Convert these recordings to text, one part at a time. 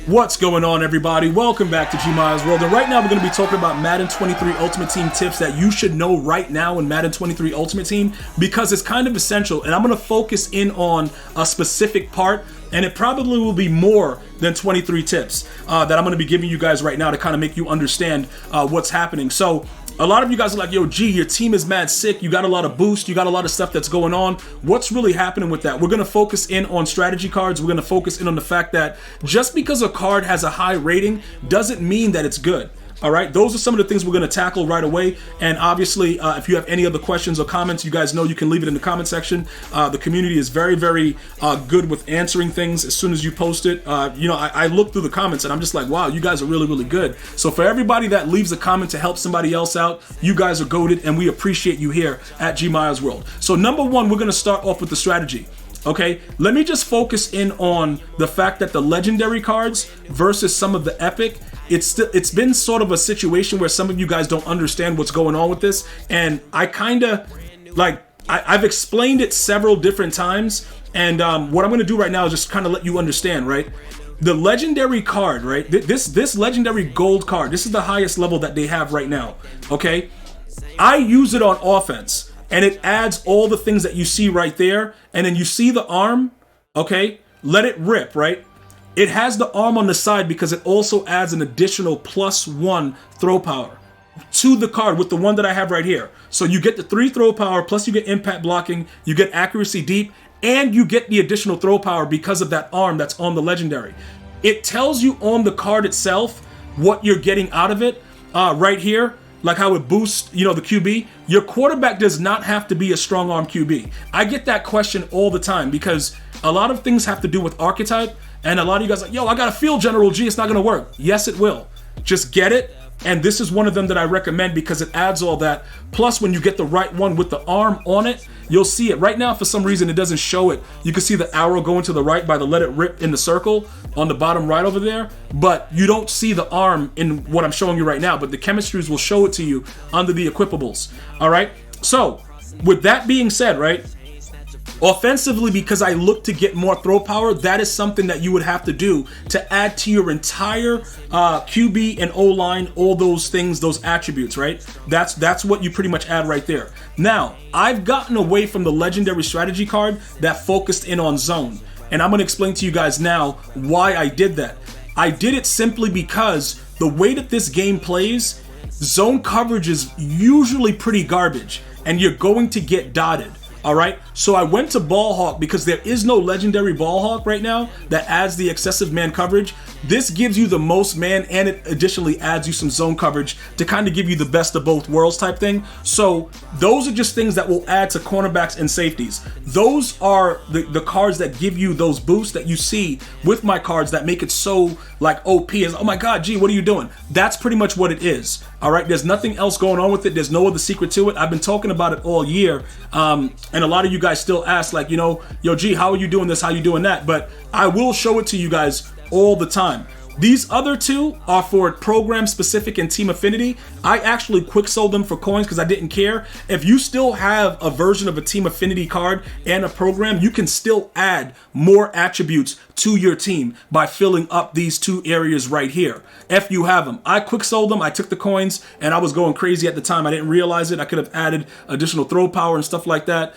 What's going on, everybody? Welcome back to GmiasWorld, and right now we're going to be talking about Madden 23 Ultimate Team tips that you should know right now in Madden 23 Ultimate Team, because it's kind of essential, and I'm going to focus in on a specific part, and it probably will be more than 23 tips that I'm going to be giving you guys right now to kind of make you understand what's happening. So a lot of you guys are like, yo, G, your team is mad sick. You got a lot of boost. You got a lot of stuff that's going on. What's really happening with that? We're going to focus in on strategy cards. We're going to focus in on the fact that just because a card has a high rating doesn't mean that it's good. All right, those are some of the things we're going to tackle right away. And obviously, if you have any other questions or comments, you guys know you can leave it in the comment section. The community is very, very good with answering things as soon as you post it. I look through the comments and I'm just like, wow, you guys are really, really good. So for everybody that leaves a comment to help somebody else out, you guys are goated, and we appreciate you here at GmiasWorld. So number one, we're going to start off with the strategy. Okay, let me just focus in on the fact that the legendary cards versus some of the epic, it's been sort of a situation where some of you guys don't understand what's going on with this, and I kind of like I've explained it several different times, and what I'm going to do right now is just kind of let you understand, right? The legendary card, right? This legendary gold card, this is the highest level that they have right now. Okay, I use it on offense. And it adds all the things that you see right there. And then you see the arm, okay? Let it rip, right? It has the arm on the side because it also adds an additional +1 throw power to the card with the one that I have right here. So you get the 3 throw power, plus you get impact blocking, you get accuracy deep, and you get the additional throw power because of that arm that's on the legendary. It tells you on the card itself what you're getting out of it right here. Like how it boosts, the QB. Your quarterback does not have to be a strong arm QB. I get that question all the time because a lot of things have to do with archetype, and a lot of you guys are like, yo, I got a field General G, it's not gonna work. Yes, it will. Just get it, and this is one of them that I recommend because it adds all that. Plus, when you get the right one with the arm on it, you'll see it. Right now, for some reason, it doesn't show it. You can see the arrow going to the right by the let it rip in the circle on the bottom right over there, but you don't see the arm in what I'm showing you right now, but the chemistries will show it to you under the equipables. All right, so with that being said, right, offensively, because I look to get more throw power, that is something that you would have to do to add to your entire QB and O-line, all those things, those attributes, right? That's what you pretty much add right there. Now, I've gotten away from the legendary strategy card that focused in on zone, and I'm going to explain to you guys now why I did that. I did it simply because the way that this game plays, zone coverage is usually pretty garbage, and you're going to get dotted. All right, so I went to ball hawk because there is no legendary ball hawk right now that adds the excessive man coverage. This gives you the most man, and it additionally adds you some zone coverage to kind of give you the best of both worlds type thing. So those are just things that will add to cornerbacks and safeties. Those are the cards that give you those boosts that you see with my cards that make it so like OP is, oh my God, G, what are you doing? That's pretty much what it is. All right, there's nothing else going on with it. There's no other secret to it. I've been talking about it all year. And a lot of you guys still ask, like, yo, G, how are you doing this? How are you doing that? But I will show it to you guys all the time. These other two are for program specific and team affinity. I actually quick sold them for coins because I didn't care. If you still have a version of a team affinity card and a program, you can still add more attributes to your team by filling up these two areas right here. If you have them, I quick sold them. I took the coins and I was going crazy at the time. I didn't realize it. I could have added additional throw power and stuff like that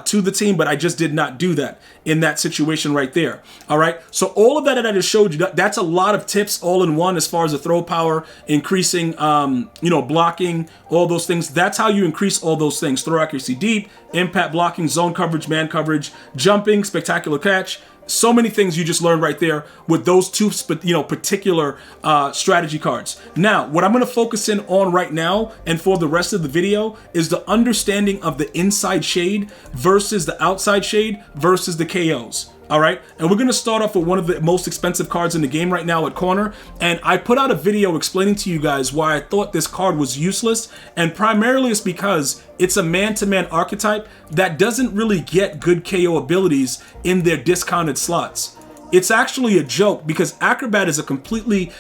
to the team, but I just did not do that in that situation right there. All right. So all of that I just showed you, that's a lot of tips all in one as far as the throw power, increasing, blocking, all those things. That's how you increase all those things. Throw accuracy deep, impact blocking, zone coverage, man coverage, jumping, spectacular catch. So many things you just learned right there with those two, particular strategy cards. Now, what I'm going to focus in on right now and for the rest of the video is the understanding of the inside shade versus the outside shade versus the KOs. All right, and we're going to start off with one of the most expensive cards in the game right now at corner, and I put out a video explaining to you guys why I thought this card was useless, and primarily it's because it's a man-to-man archetype that doesn't really get good KO abilities in their discounted slots. It's actually a joke because Acrobat is a completely,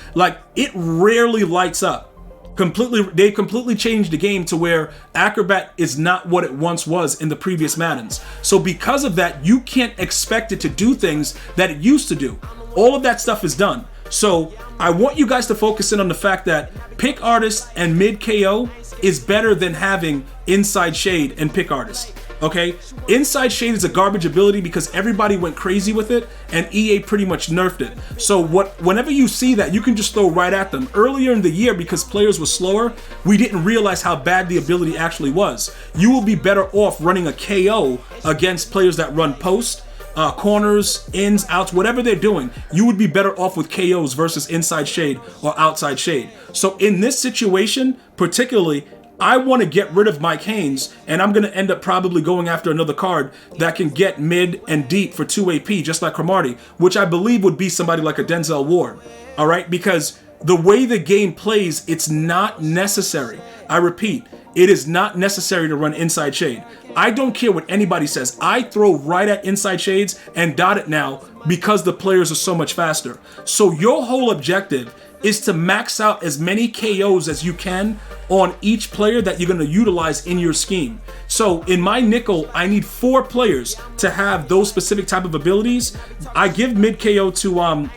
it rarely lights up. They completely changed the game to where Acrobat is not what it once was in the previous Maddens. So because of that, you can't expect it to do things that it used to do. All of that stuff is done. So I want you guys to focus in on the fact that Pick Artist and Mid KO is better than having Inside Shade and Pick Artist. Okay, Inside Shade is a garbage ability because everybody went crazy with it and EA pretty much nerfed it. So whenever you see that, you can just throw right at them. Earlier in the year, because players were slower, we didn't realize how bad the ability actually was. You will be better off running a KO against players that run post, corners, ins, outs, whatever they're doing. You would be better off with KOs versus Inside Shade or Outside Shade. So in this situation, particularly, I want to get rid of Mike Haynes, and I'm going to end up probably going after another card that can get mid and deep for 2 AP, just like Cromartie, which I believe would be somebody like a Denzel Ward. All right, because the way the game plays, it's not necessary. I repeat, it is not necessary to run Inside Shade. I don't care what anybody says. I throw right at Inside Shades and dot it now because the players are so much faster. So your whole objective is to max out as many KOs as you can on each player that you're going to utilize in your scheme. So in my nickel, I need 4 players to have those specific type of abilities. I give mid KO to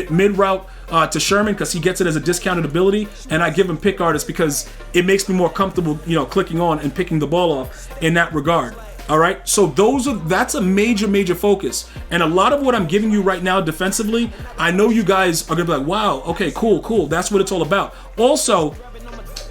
mid route to Sherman because he gets it as a discounted ability, and I give him Pick Artist because it makes me more comfortable, clicking on and picking the ball off in that regard. All right, so that's a major focus, and a lot of what I'm giving you right now defensively, I know you guys are gonna be like, wow, okay, cool, that's what it's all about. Also,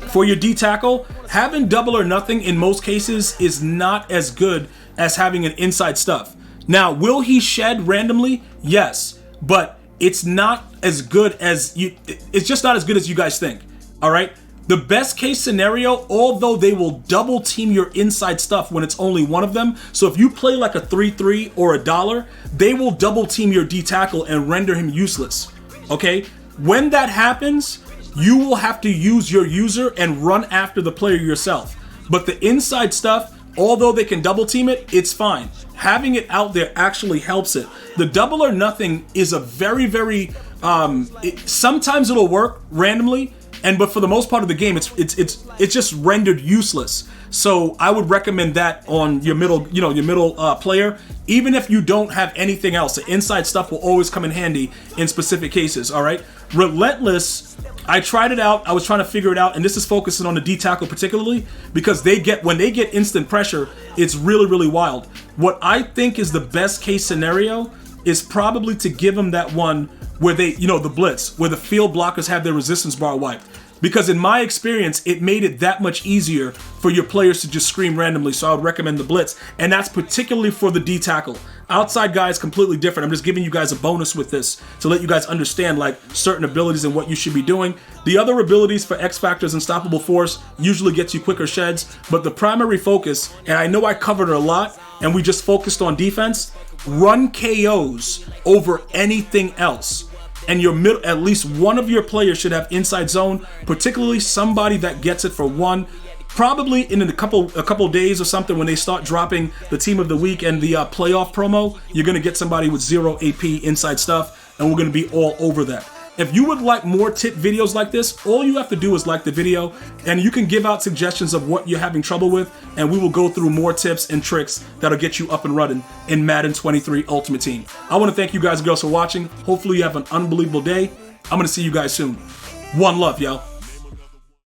for your D tackle, having double or nothing in most cases is not as good as having an inside stuff. Now, will he shed randomly? Yes, but it's not as good as you. It's just not as good as you guys think. All right. The best case scenario, although they will double team your inside stuff when it's only one of them. So if you play like a 3-3 or a dollar, they will double team your D tackle and render him useless. Okay? When that happens, you will have to use your user and run after the player yourself. But the inside stuff, although they can double team it, it's fine. Having it out there actually helps it. The double or nothing is a very, sometimes it'll work randomly. But for the most part of the game, it's just rendered useless. So I would recommend that on your middle, player. Even if you don't have anything else, the inside stuff will always come in handy in specific cases. All right, Relentless. I tried it out. I was trying to figure it out, and this is focusing on the D tackle particularly because when they get instant pressure, it's really wild. What I think is the best case scenario is probably to give them that one where they, the blitz, where the field blockers have their resistance bar wiped. Because in my experience, it made it that much easier for your players to just scream randomly, so I would recommend the blitz. And that's particularly for the D tackle. Outside guy is completely different. I'm just giving you guys a bonus with this to let you guys understand like certain abilities and what you should be doing. The other abilities for X Factor's Unstoppable Force usually gets you quicker sheds, but the primary focus, and I know I covered it a lot, and we just focused on defense, run KOs over anything else. And your middle, at least one of your players should have inside zone, particularly somebody that gets it for one. Probably in a couple days or something when they start dropping the team of the week and the playoff promo, you're gonna get somebody with 0 AP inside stuff, and we're gonna be all over that. If you would like more tip videos like this, all you have to do is like the video, and you can give out suggestions of what you're having trouble with, and we will go through more tips and tricks that'll get you up and running in Madden 23 Ultimate Team. I want to thank you guys and girls for watching. Hopefully you have an unbelievable day. I'm going to see you guys soon. One love, yo.